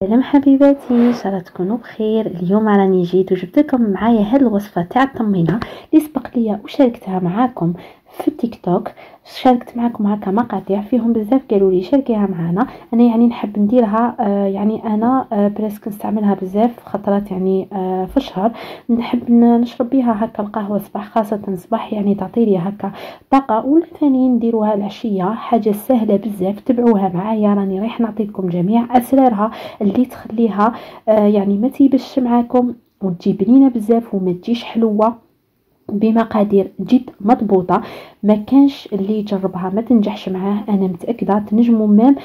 سلام حبيباتي، ان شاء الله تكونوا بخير. اليوم راني جيت وجبت لكم معايا هذه الوصفه تاع الطمينه اللي سبق ليا وشاركتها معاكم في التيك توك. شاركت معكم هكا مقاطع فيهم بزاف، قالوا لي شاركيها معنا. انا يعني نحب نديرها، يعني انا بريسك نستعملها بزاف خطرات، يعني في الشهر نحب نشرب بها هكا القهوه صباح، خاصه صباح يعني تعطي لي هكا طاقه. والثاني نديروها العشيه، حاجه سهله بزاف. تبعوها معايا، راني رايح نعطيكم جميع اسرارها اللي تخليها يعني ما تيبش معاكم وتجي بنينه بزاف وما تجيش حلوه بمقادير جد مضبوطه. ما كانش اللي يجربها ما تنجحش معاه، انا متاكده. تنجموا مام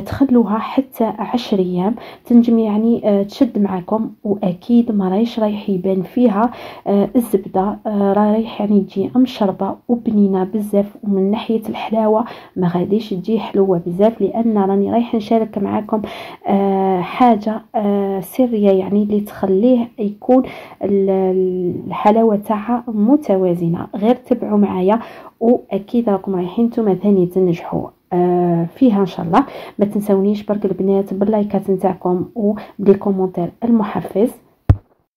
تخلوها حتى 10 ايام تنجم يعني تشد معاكم، واكيد ما رايح يبان فيها الزبده، رايح يعني تجي مشربه وبنينه بزاف. ومن ناحيه الحلاوه ما غاديش تجي حلوه بزاف، لان راني رايح نشارك معاكم حاجه سريه، يعني اللي تخليه يكون الحلاوه تاعها متوازنه. غير تبعوا معايا واكيد راكم رايحين نتوما ثاني تنجحوا فيها ان شاء الله. ما تنسونيش برك البنات باللايكات نتاعكم وبالكومنتير المحفز.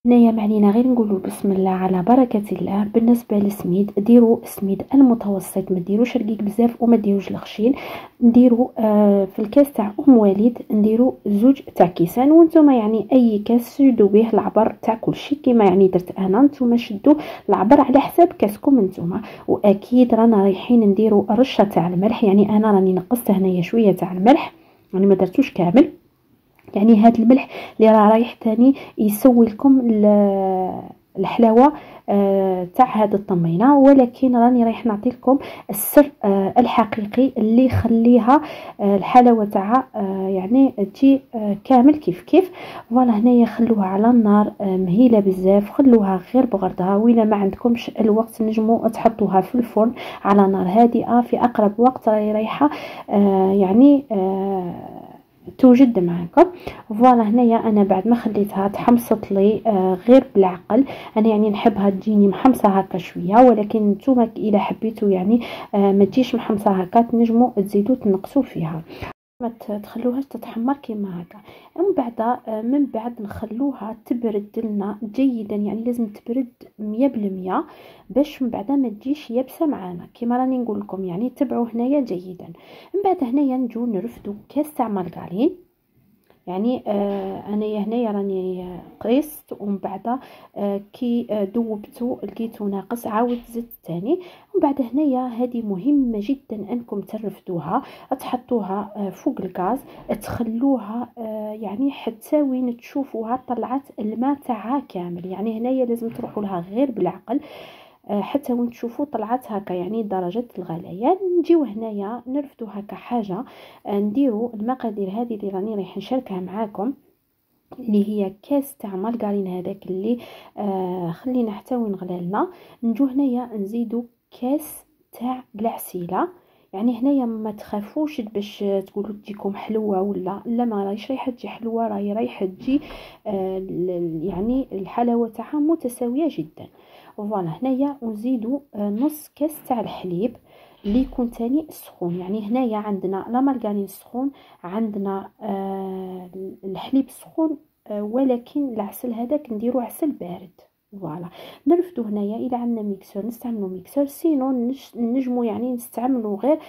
هنايا معلينا غير نقولوا بسم الله على بركه الله. بالنسبه للسميد ديروا السميد المتوسط، ما ديروش رقيق بزاف وما ديروش الخشين. نديروا في الكاس تاع ام وليد نديروا 2 تاع كيسان، وانتم يعني اي كاس شدوا به العبر تاع كلشي كيما يعني درت انا. انتم شدوا العبر على حساب كاسكم انتم. واكيد رانا رايحين نديروا رشه تاع الملح، يعني انا راني نقصت هنايا شويه تاع الملح، يعني ما درتوش كامل. يعني هذا الملح اللي رايح تاني يسوي لكم الحلاوه تاع هذه الطمينه. ولكن راني رايح نعطي لكم السر الحقيقي اللي يخليها الحلاوه تاعها يعني تجي كامل كيف كيف. فوالا هنايا خلوها على النار مهيله بزاف، خلوها غير بغردها. وإلا ما عندكمش الوقت نجموا تحطوها في الفرن على نار هادئه في اقرب وقت راهي رايحه يعني توجد معكم. فوالا هنايا انا بعد ما خليتها تحمصت لي غير بالعقل. انا يعني نحبها تجيني محمصه هكا شويه، ولكن نتوما اذا حبيتوا يعني ما تجيش محمصه هكا تنجموا تزيدوا تنقصوا فيها، ما تخلوهاش تتحمر كيما هكا. من بعد نخلوها تبرد لنا جيدا، يعني لازم تبرد 100% باش من بعد ما تجيش يابسه معانا كيما راني نقول لكم. يعني تبعوا هنايا جيدا. من بعد هنايا نجو نرفدوا كاس تاع مارغرين. يعني انا هنايا راني قيست، ومن بعد كي ذوبته لقيته ناقص عاود زدت ثاني. ومن بعد هنايا هذه مهمه جدا انكم ترفدوها، تحطوها فوق الغاز، تخلوها يعني حتى وين تشوفوها طلعت الماء تاعها كامل. يعني هنايا لازم تروحوا لها غير بالعقل حتى وين تشوفوا طلعت هكا يعني درجه الغليان. نجيو هنايا نرفدو هكا حاجه، نديروا المقادير هذه اللي راني رايح نشاركها معاكم، اللي هي كاس تاع مارغرين هذاك اللي خلينا حتى وين غلالنا. نجو هنايا نزيدو كاس تاع العسيله. يعني هنايا ما تخافوش باش تقولوا تجيكم حلوه ولا لا، ما رايش رايحه تجي حلوه، راهي رايحه تجي يعني الحلاوه تاعها متساويه جدا. فوالا هنايا نزيدو نص كاس تاع الحليب اللي يكون تاني سخون. يعني هنايا عندنا لا مارغرين سخون، عندنا الحليب سخون، ولكن العسل هذاك نديرو عسل بارد. فوالا نرفدو هنايا. الى عندنا ميكسور نستعملوا ميكسور، سينو نجمو يعني نستعملوا غير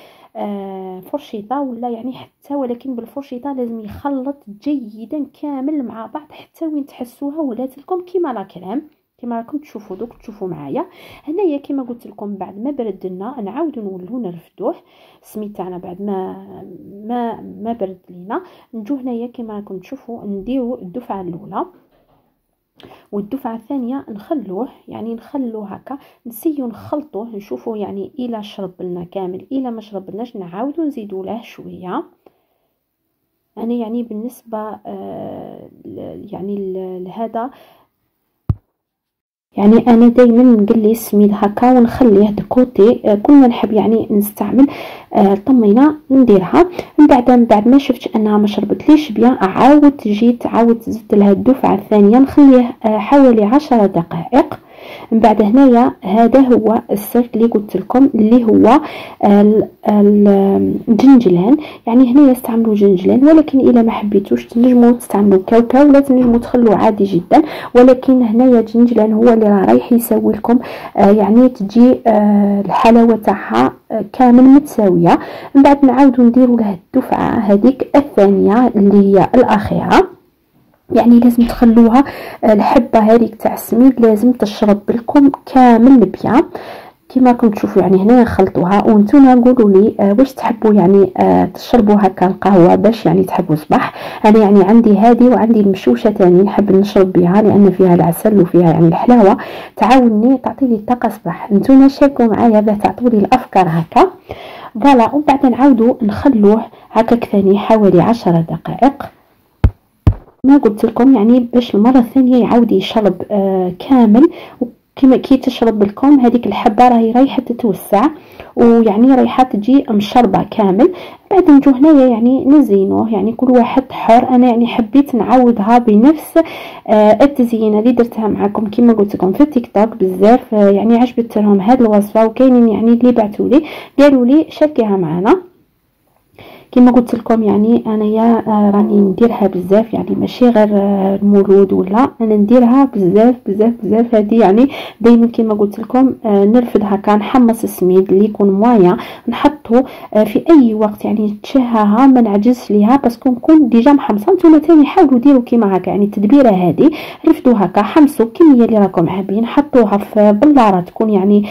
فرشيطه ولا يعني حتى، ولكن بالفرشيطه لازم يخلط جيدا كامل مع بعض حتى وين تحسوها ولات لكم كيما لا كريم كما راكم تشوفوا دوك تشوفوا معايا. هنايا كما قلت لكم بعد ما برد لنا نعاودوا نولوا نرفدوه السميد تاعنا بعد ما برد لينا. نجو هنايا كما راكم تشوفوا نديروا الدفعه الاولى والدفعه الثانيه نخلوه، يعني نخلوه هكا نسيو نخلطوه نشوفوا يعني الى شرب لنا كامل. الى ما شرب لناش نعاودوا نزيدوا له شويه. انا يعني بالنسبه يعني لهذا يعني انا دائما نقلي السميد هكا ونخليه دكوتي. كل ما نحب يعني نستعمل طمينه نديرها. من بعد ما شفت انها ما شربتليش بيان عاود زدت لها الدفعه الثانيه، نخليه حوالي 10 دقائق. من بعد هنايا هذا هو السر اللي قلت لكم اللي هو الجنجلان. يعني هنا استعملوا جنجلان، ولكن الا ما حبيتوش تنجموا تستعملوا كاوكاو ولا تنجموا تخلوه عادي جدا، ولكن هنايا الجنجلان هو اللي رايح يسوي لكم يعني تجي الحلاوه تاعها كامل متساويه. من بعد نعاودوا نديروا له الدفعه هذيك الثانيه اللي هي الاخيره. يعني لازم تخلوها الحبه هذيك تاع السميد لازم تشرب لكم كامل البيان كما راكم تشوفوا. يعني هنا خلطوها وانتوما قولوا لي واش تحبوا يعني تشربوا هكا القهوه باش يعني تحبوا صباح. انا يعني عندي هذه وعندي المشوشه ثاني نحب نشرب بها لان فيها العسل وفيها يعني الحلاوه تعاوني تعطي لي الطاقه صباح. انتوما شاركوا معايا باش تعطوا لي الافكار هكا فوالا. وبعد نعاودوا نخلوه هكاك ثاني حوالي 10 دقائق ما قلت لكم، يعني باش المره الثانيه يعاود يشرب كامل. كما كي تشرب لكم هذيك الحبه راهي رايحه تتوسع ويعني رايحه تجي مشربه كامل. بعد نجو هنايا يعني نزينوه، يعني كل واحد حر. انا يعني حبيت نعوضها بنفس التزيينه اللي درتها معكم كما قلت لكم في التيك توك بزاف. يعني عجبت لهم هذه الوصفه وكاينين يعني اللي بعثوا لي قالوا لي شاركيها معنا. كما قلت لكم يعني انايا راني نديرها بزاف، يعني ماشي غير المولود ولا انا نديرها بزاف بزاف بزاف. هذه يعني دائما كما قلت لكم نرفد هكا نحمص السميد اللي يكون مويا نحطه في اي وقت يعني تشهاها ما نعجزش ليها باسكو نكون ديجا محمصه. نتوما ثاني حاولوا ديروا كيما هكا، يعني التدبيره هذه رفدوا هكا حمصوا الكميه اللي راكم حابين، حطوها في بلاره تكون يعني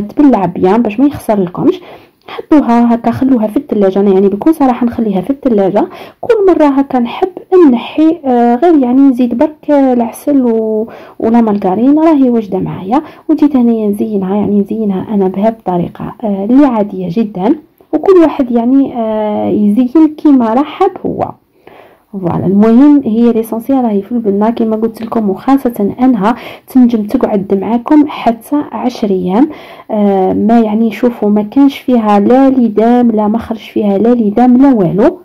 تبلع بيان باش ما يخسر لكمش. حطوها هكا خلوها في الثلاجه. انا يعني بكل صراحه نخليها في الثلاجه. كل مره هكا نحب نحي غير يعني نزيد برك العسل ولا مارغرين راهي واجده معايا. وجيت هنايا نزينها، يعني نزينها انا بهذه الطريقه اللي عاديه جدا، وكل واحد يعني يزين كيما راه حاب هو. فوالا المهم هي ليسونسيال راهي في البنه كما قلت لكم، وخاصه انها تنجم تقعد معاكم حتى 10 ايام. ما يعني شوفوا ما كانش فيها لا لدام لا ما خرج فيها لا لدام لا والو.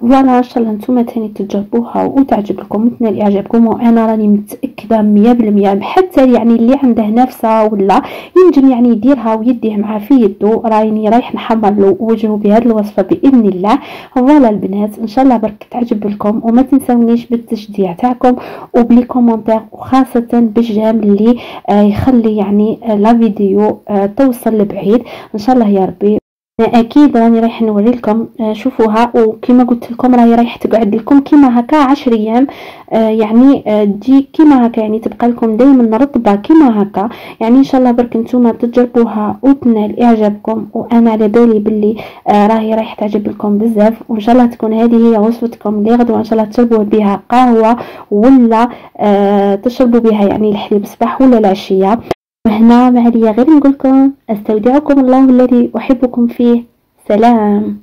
فوالا ان شاء الله نتوما ثاني تجربوها وتعجب لكم مثل اعجابكم، وانا راني متاكده 100% حتى يعني اللي عنده نفسه ولا ينجم يعني يديرها ويديه معاه في يده. راني رايح نحمر له وجهه بهذه الوصفه باذن الله. فوالا البنات ان شاء الله برك تعجب لكم، وما تنسونيش بالتشجيع تاعكم وبلي كومونتير، وخاصه بالجام اللي يخلي يعني لا فيديو توصل لبعيد ان شاء الله يا ربي. اكيد راني رايح نوري لكم شوفوها، وكما قلت لكم راهي رايح تقعد لكم كيما هكا 10 ايام. يعني تجي كيما هكا، يعني تبقى لكم دائما رطبه كيما هكا. يعني ان شاء الله برك نتوما تجربوها وتنال اعجابكم، وانا على بالي باللي راهي رايح تعجب لكم بزاف. وان شاء الله تكون هذه هي وصفتكم اللي غدوه ان شاء الله تشربوا بها قهوه ولا تشربوا بها يعني الحليب صباح ولا العشيه. وهنا ما عليا غير نقولكم استودعكم الله الذي احبكم فيه. سلام.